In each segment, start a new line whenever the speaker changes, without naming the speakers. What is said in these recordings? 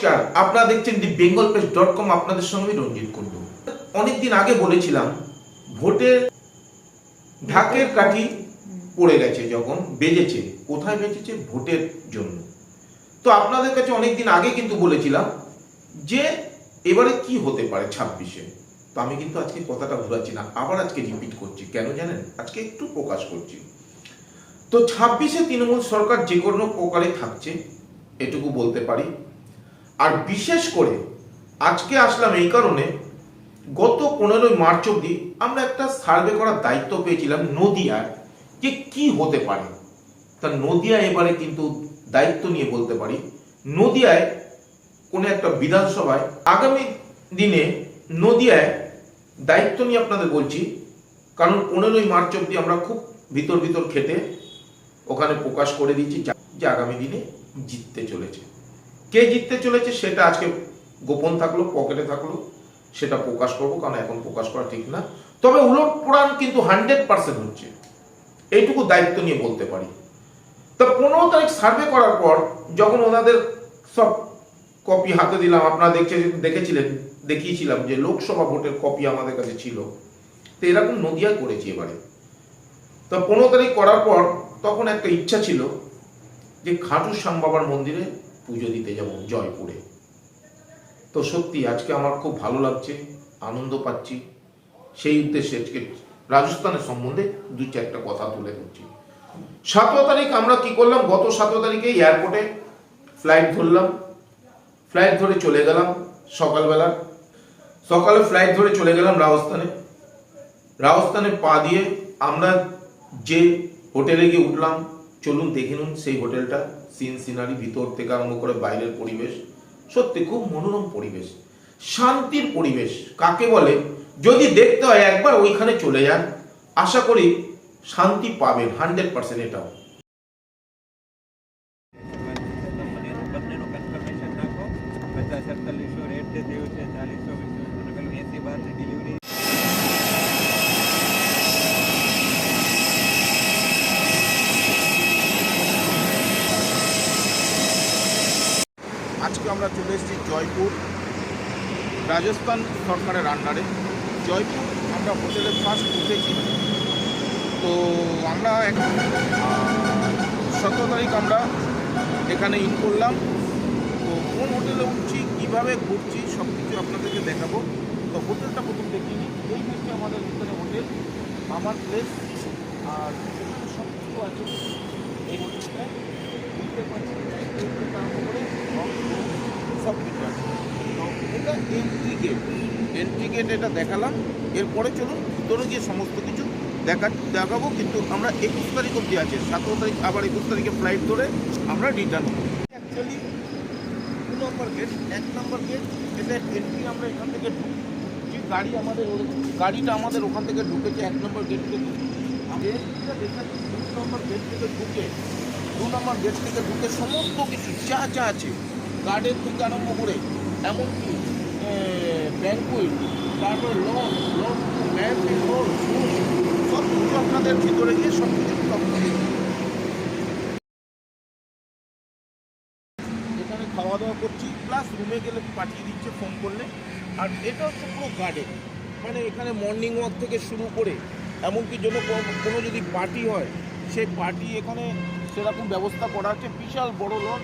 নমস্কার, আপনারা দেখছেন দি bengalpress.com। আপনাদের সঙ্গে রঞ্জিত কুন্ডু। অনেকদিন আগে বলেছিলাম ভোটের ঢাকের কাঠি পড়ে গেছে, যখন বেজেছে, কোথায় বেজেছে? ভোটের জন্য। তো আপনাদের কাছে অনেকদিন আগে কিন্তু বলেছিলাম যে এবারে কি হতে পারে 26-এ। তো আমি কিন্তু আজকে কথাটা ঘুরাচ্ছি না, আবার আজকে রিপিট করছি। কেন জানেন? আজকে একটু প্রকাশ করছি। তো 26-এ তৃণমূল সরকার যে কোনো প্রকারে থাকছে, এটুকু বলতে পারি। আর বিশেষ করে আজকে আসলাম এই কারণে, গত 15ই মার্চ অবধি আমরা একটা সার্ভে করার দায়িত্ব পেয়েছিলাম নদিয়ার, যে কি হতে পারে। তা নদিয়া এবারে কিন্তু দায়িত্ব নিয়ে বলতে পারি, নদিয়ায় কোনো একটা বিধানসভায় আগামী দিনে নদিয়ায় দায়িত্ব নিয়ে আপনাদের বলছি। কারণ 15ই মার্চ অবধি আমরা খুব ভিতর খেটে ওখানে প্রকাশ করে দিয়েছি যে আগামী দিনে জিততে চলেছে। কে জিততে চলেছে সেটা আজকে গোপন থাকলো, পকেটে থাকলো, সেটা প্রকাশ করবো, কারণ এখন প্রকাশ করা ঠিক না। তবে উলট পুরাণ কিন্তু 100% হচ্ছে, এইটুকু দায়িত্ব নিয়ে বলতে পারি। তা 15 তারিখ সার্ভে করার পর যখন ওনাদের সব কপি হাতে দিলাম, আপনারা দেখিয়েছিলাম যে লোকসভা ভোটের কপি আমাদের কাছে ছিল। তো এরকম নদিয়া করেছি এবারে। তো 15 তারিখ করার পর তখন একটা ইচ্ছা ছিল যে খাটু শ্যাম বাবার মন্দিরে পুজো দিতে যাব জয়পুরে। তো সত্যি আজকে আমার খুব ভালো লাগছে, আনন্দ পাচ্ছি। সেই উদ্দেশ্যে আজকে রাজস্থানের সম্বন্ধে 2-4টা কথা তুলে ধরছি। 17 তারিখ আমরা কি করলাম? গত 17 তারিখে এয়ারপোর্টে ফ্লাইট ধরলাম, ফ্লাইট ধরে চলে গেলাম সকালে ফ্লাইট ধরে চলে গেলাম রাজস্থানে পা দিয়ে আমরা যে হোটেলে গিয়ে উঠলাম, চলুন দেখে নিন সেই হোটেলটা। সিনারি ভিতর থেকে আরম্ভ করে বাইরের পরিবেশ সত্যি খুব মনোরম পরিবেশ, শান্তির পরিবেশ কাকে বলে। যদি দেখতে হয় একবার ওইখানে চলে যান, আশা করি শান্তি পাবেন 100%। এটাও আজকে আমরা চলে এসেছি জয়পুর, রাজস্থান সরকারের আন্ডারে জয়পুর। আমরা হোটেলে ফার্স্ট উঠেছি। তো আমরা 17 তারিখ আমরা এখানে ইন করলাম। তো কোন হোটেলে উঠছি, কীভাবে ঘুরছি, সব কিছু আপনাদেরকে দেখাবো। তো হোটেলটা প্রথম দেখিয়ে নিই। এই হচ্ছে আমাদের ভিতরে হোটেল, আমার প্লেস। আর সব কিছু আছে এই হোটেলটায়, বুঝতে পারছি সব কিছু আছে। তো এটা এন্ট্রি গেট এটা দেখালাম। এরপরে চলুন ভিতরে গিয়ে সমস্ত কিছু দেখাবো। কিন্তু আমরা 21 তারিখ অবধি আছে, 17 তারিখ আবার 21 তারিখে ফ্লাইট ধরে আমরা রিটার্ন হব। অ্যাকচুয়ালি 2 নম্বর গেট, 1 নম্বর গেট, এটা এন্ট্রি। আমরা এখান থেকে যে গাড়িটা আমাদের ওখান থেকে ঢুকেছে 1 নম্বর গেট থেকে। এন্ট্রিটা দেখাচ্ছি 2 নম্বর গেট থেকে ঢুকে, 2 নম্বর গেট থেকে ঢুকে সমস্ত কিছু যা আছে, গার্ডেন থেকে আরম্ভ করে এমনকি ব্যাংকুয়েট, তারপরে লন সব কিছু আপনাদের ভিতরে গিয়ে সব কিছু এখানে খাওয়া দাওয়া করছি, প্লাস রুমে গেলে পাঠিয়ে দিচ্ছে ফোন করলে। আর এটা হচ্ছে পুরো গার্ডেন, মানে এখানে মর্নিং ওয়াক থেকে শুরু করে এমনকি জন্য কোনো যদি পার্টি হয়, সেই পার্টি এখানে সেরকম ব্যবস্থা করা আছে। বিশাল বড় লন,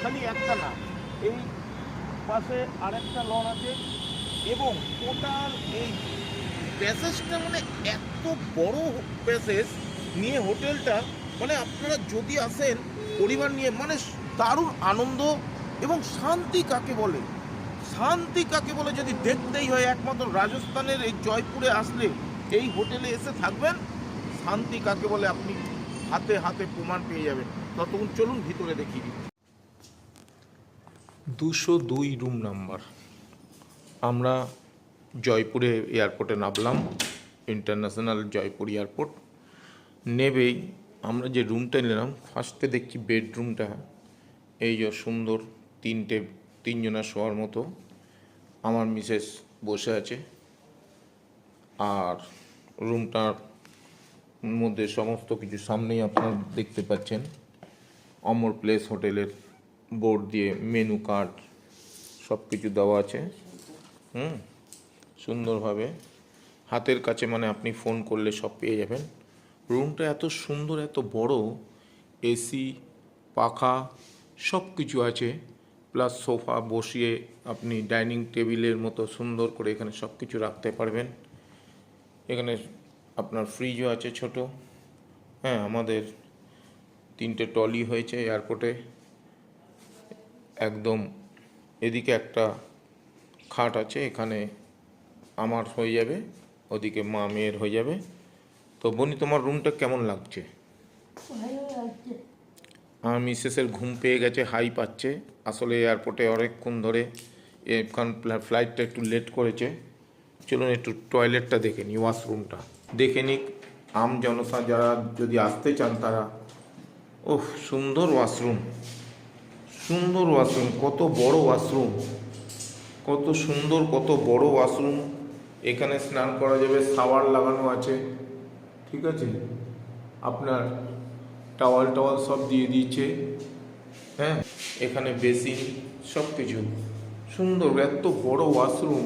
খালি একটা না, এই পাশে আরেকটা লন আছে। এবং টোটাল এই প্যাসেজটা মানে এত বড় প্যাসেজ নিয়ে হোটেলটা, মানে আপনারা যদি আসেন পরিবার নিয়ে, মানে দারুণ আনন্দ। এবং শান্তি কাকে বলে যদি দেখতেই হয়, একমাত্র রাজস্থানের এই জয়পুরে আসলে এই হোটেলে এসে থাকবেন, শান্তি কাকে বলে আপনি হাতে প্রমাণ পেয়ে যাবেন। ততক্ষণ চলুন ভিতরে দেখিয়ে দিই। 202 রুম নাম্বার। আমরা জয়পুরে এয়ারপোর্টে নামলাম, ইন্টারন্যাশনাল জয়পুর এয়ারপোর্ট। নেবেই আমরা যে রুমটা নিলাম, ফার্স্টে দেখছি বেডরুমটা এই যে সুন্দর, 3জনা শোয়ার মতো। আমার মিসেস বসে আছে। আর রুমটার মধ্যে সমস্ত কিছু সামনেই আপনারা দেখতে পাচ্ছেন, অমর প্লেস হোটেলের বোর্ড দিয়ে মেনু কার্ড সব কিছু দেওয়া আছে। সুন্দরভাবে হাতের কাছে, মানে আপনি ফোন করলে সব পেয়ে যাবেন। রুমটা এত সুন্দর, এত বড়, এসি, পাখা সব কিছু আছে, প্লাস সোফা বসিয়ে আপনি ডাইনিং টেবিলের মতো সুন্দর করে এখানে সব কিছু রাখতে পারবেন। এখানে আপনার ফ্রিজও আছে ছোট। হ্যাঁ, আমাদের 3টে ট্রলি হয়েছে এয়ারপোর্টে। একদম এদিকে একটা খাট আছে, এখানে আমার হয়ে যাবে, ওদিকে মা মেয়ের হয়ে যাবে। তো বনি, তোমার রুমটা কেমন লাগছে? আমার মিসেসের ঘুম পেয়ে গেছে, হাই পাচ্ছে। আসলে এয়ারপোর্টে অনেকক্ষণ ধরে এখান ফ্লাইটটা একটু লেট করেছে। চলুন একটু টয়লেটটা দেখে নিই, ওয়াশরুমটা দেখে নিক। আম জনতা যারা যদি আসতে চান তারা, ওহ সুন্দর ওয়াশরুম, সুন্দর ওয়াশরুম, কত বড় ওয়াশরুম, কত সুন্দর, কত বড় ওয়াশরুম। এখানে স্নান করা যাবে, শাওয়ার লাগানো আছে, ঠিক আছে। আপনার টাওয়াল টাওয়াল সব দিয়ে দিচ্ছে। হ্যাঁ, এখানে বেসিন সব কিছু সুন্দর, এত বড় ওয়াশরুম।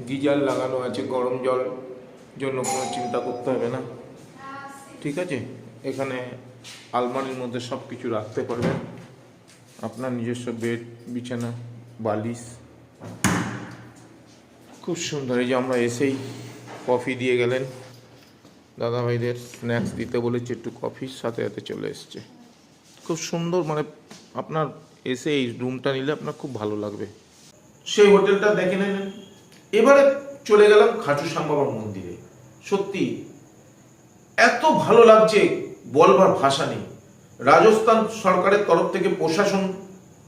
গিজার লাগানো আছে, গরম জল জন্য কোনো চিন্তা করতে হবে না, ঠিক আছে। এখানে আলমারির মধ্যে সব কিছু রাখতে পারবেন, আপনার নিজস্ব বেড, বিছানা, বালিশ, খুব সুন্দর। এই যে আমরা এসেই কফি দিয়ে গেলেন, দাদাভাইদের স্ন্যাক্স দিতে বলেছে, একটু কফির সাথে সাথে চলে এসছে। খুব সুন্দর, মানে আপনার এসে এই রুমটা নিলে আপনার খুব ভালো লাগবে। সেই হোটেলটা দেখে নেন। এবারে চলে গেলাম খাটু শ্যাম বাবার মন্দিরে। সত্যি এত ভালো লাগছে, বলবার ভাষা নেই। রাজস্থান সরকারের তরফ থেকে প্রশাসন,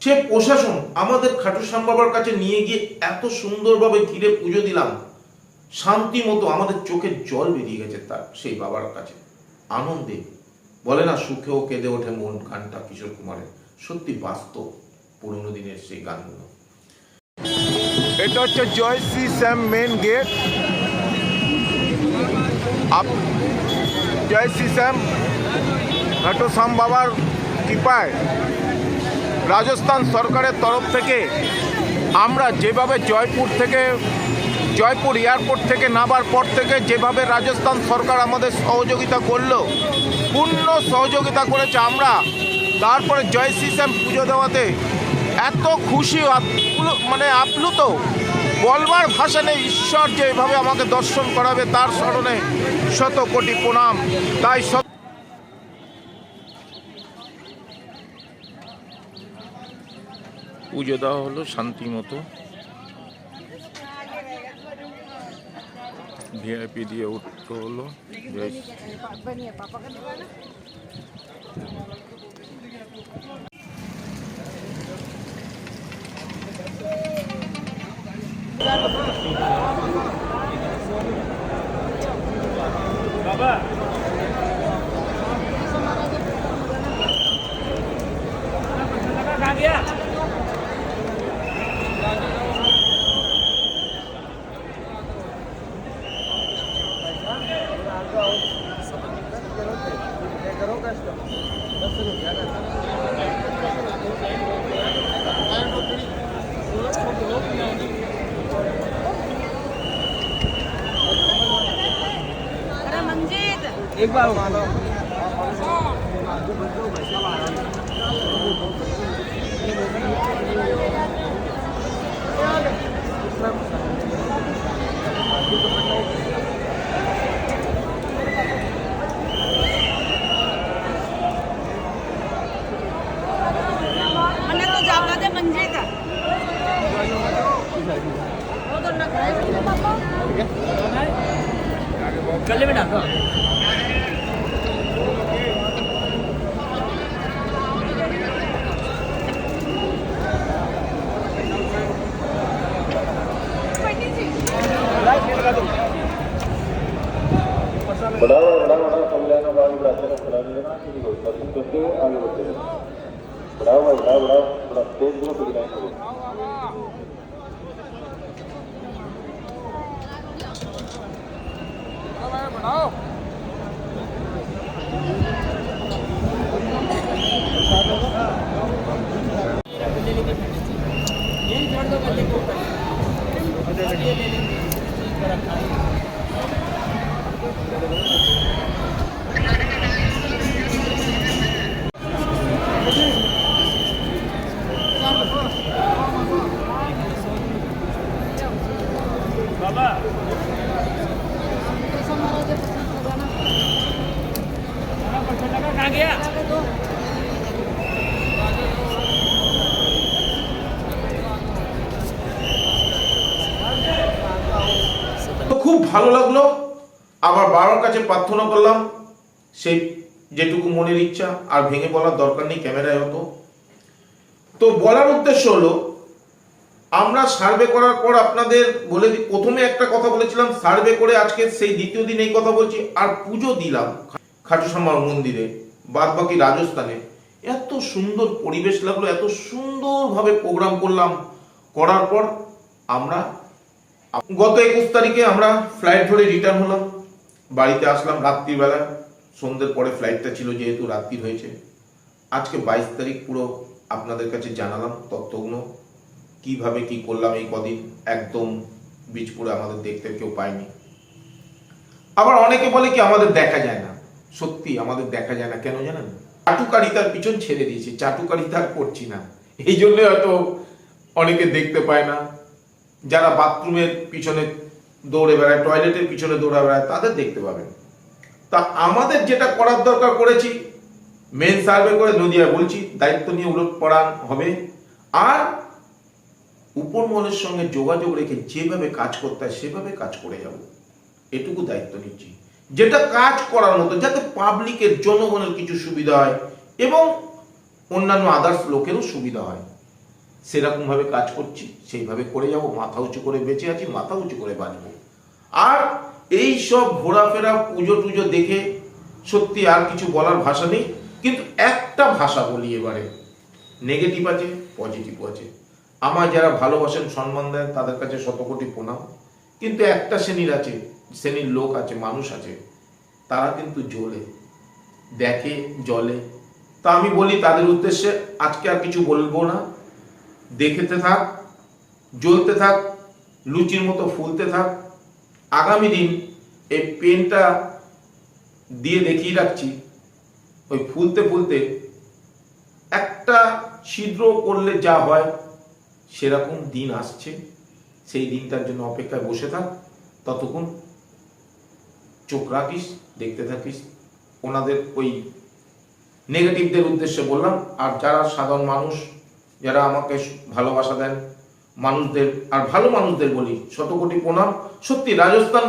সে প্রশাসন আমাদের খাটু শ্যাম বাবার কাছে নিয়ে গিয়ে এত সুন্দরভাবে ঘিরে পুজো দিলাম, শান্তি মতো। আমাদের চোখের জল বেরিয়ে গেছে তার সেই বাবার কাছে, আনন্দে। বলে না, সুখেও কেঁদে ওঠে মন, গানটা কিশোর কুমারের সত্যি বাস্তব পুরনো দিনের সেই গানগুলো। এটা হচ্ছে জয় শ্রী শ্যাম মেন গেট। জয় শ্রী শ্যাম খাটু শ্যাম বাবার কৃপায় রাজস্থান সরকারের তরফ থেকে আমরা যেভাবে জয়পুর এয়ারপোর্ট থেকে নামার পর থেকে যেভাবে রাজস্থান সরকার আমাদের সহযোগিতা করলো, পূর্ণ সহযোগিতা করেছে। আমরা তারপরে জয় শ্রী শ্যাম পুজো দেওয়াতে এত খুশি, মানে আপ্লুত, বলবার ভাষা নেই। ঈশ্বর যে এভাবে আমাকে দর্শন করাবে তার স্মরণে শত কোটি প্রণাম। তাই পুজো দেওয়া হলো শান্তি মতো, ভিআইপি দিয়ে উঠতে হলো। বাবা एक बार मानो तो जागा दे मंजिल का गले में डालो। बढ़ाओ संविधान का आगे बढ़ाते रहना, खिलाड़ी लेना किसी को पसंद करके आगे बढ़ते रहना। बढ़ाओ बड़ा तेज को गिराएं करो। बढ़ाओ ये छोड़ दो। তো খুব ভালো লাগলো, আবার বাবার কাছে প্রার্থনা করলাম সেই যেটুকু মনের ইচ্ছা, আর ভেঙে বলার দরকার নেই ক্যামেরায় হতো। তো বলার উদ্দেশ্য হলো, আমরা সার্ভে করার পর আপনাদের বলে দিই, প্রথমে একটা কথা বলেছিলাম, সার্ভে করে আজকে সেই দ্বিতীয় দিন এই কথা বলছি, আর পুজো দিলাম খাটুশ্যামার মন্দিরে, বাদ বাকি রাজস্থানে। এত সুন্দর পরিবেশ লাগলো, এত সুন্দরভাবে প্রোগ্রাম করলাম। করার পর আমরা গত 21 তারিখে আমরা ফ্লাইট ধরে রিটার্ন হলাম, বাড়িতে আসলাম রাত্রিবেলা, সন্ধ্যের পরে ফ্লাইটটা ছিল যেহেতু রাত্রি হয়েছে। আজকে 22 তারিখ পুরো আপনাদের কাছে জানালাম তথ্যগুলো, কিভাবে কি করলাম এই কদিন। একদম বীজপুরে আমাদের দেখতে কেউ পায়নি। আবার অনেকে বলে কি আমাদের দেখা যায় না, সত্যি আমাদের দেখা যায় না। কেন জানেন? চাটুকারিতার পিছন ছেড়ে দিয়েছি, চাটুকারিতা আর করছি না, এই জন্য হয়তো অনেকে দেখতে পায় না। যারা বাথরুমের পিছনে দৌড়ে বেড়ায়, টয়লেটের পিছনে দৌড়ে বেড়ায়, তাদের দেখতে পাবেন। তা আমাদের যেটা করার দরকার করেছি, মেন সার্ভে করে নদিয়া বলছি, দায়িত্ব নিয়ে উলট পড়ান হবে। আর উপর মহলের সঙ্গে যোগাযোগ রেখে যেভাবে কাজ করতে হয় সেভাবে কাজ করে যাব, এটুকু দায়িত্ব নিচ্ছি। যেটা কাজ করার মতো, যাতে পাবলিকের, জনগণের কিছু সুবিধা হয় এবং অন্যান্য আদার্স লোকেরও সুবিধা হয়, সেরকম ভাবে কাজ করছি, সেইভাবে করে যাব। মাথা উঁচু করে বেঁচে আছি, মাথা উঁচু করে বাঁচব। আর এই সব ঘোরাফেরা পুজো টুজো দেখে সত্যি আর কিছু বলার ভাষা নেই। কিন্তু একটা ভাষা বলি এবারে, নেগেটিভ আছে, পজিটিভ আছে। আমার যারা ভালোবাসেন, সম্মান দেন, তাদের কাছে শতকোটি প্রণাম। কিন্তু একটা শ্রেণীর লোক আছে, মানুষ আছে, তারা কিন্তু জ্বলে দেখে, জ্বলে। তা আমি বলি তাদের উদ্দেশ্যে আজকে আর কিছু বলবো না। দেখতে থাক, জ্বলতে থাক, লুচির মতো ফুলতে থাক। আগামী দিন এই পেনটা দিয়ে দেখিয়ে রাখছি, ওই ফুলতে ফুলতে একটা ছিদ্র করলে যা হয় সেরকম দিন আসছে। সেই দিনটার জন্য অপেক্ষায় বসে থাক। ততক্ষণ চোখ রাখিস, দেখতে থাকিস। ওনাদের ওই নেগেটিভদের উদ্দেশ্যে বললাম। আর যারা সাধারণ মানুষ, যারা আমাকে ভালোবাসা দেন মানুষদের, আর ভালো মানুষদের বলি শতকোটি প্রণাম। সত্যি রাজস্থান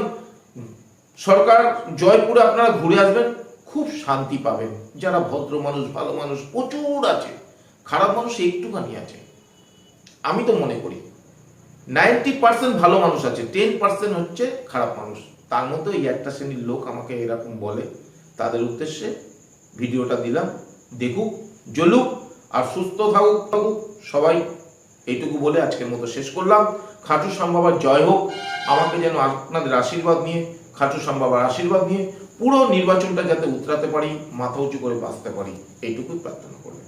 সরকার জয়পুরে আপনারা ঘুরে আসবেন, খুব শান্তি পাবেন। যারা ভদ্র মানুষ, ভালো মানুষ প্রচুর আছে, খারাপ মানুষ একটুখানি আছে। আমি তো মনে করি 90% ভালো মানুষ আছে, 10% হচ্ছে খারাপ মানুষ। তার মধ্যে এই একটা শ্রেণীর লোক আমাকে এরকম বলে, তাদের উদ্দেশ্যে ভিডিওটা দিলাম। দেখুক, জ্বলুক, আর সুস্থ থাকুক সবাই। এইটুকু বলে আজকের মতো শেষ করলাম। খাটুশ্যাম বাবার জয় হোক। আমাকে যেন আপনাদের আশীর্বাদ নিয়ে, খাটুশ্যাম বাবার আশীর্বাদ নিয়ে পুরো নির্বাচনটা যাতে উতরাতে পারি, মাথা উঁচু করে বাঁচতে পারি, এইটুকুই প্রার্থনা করবেন।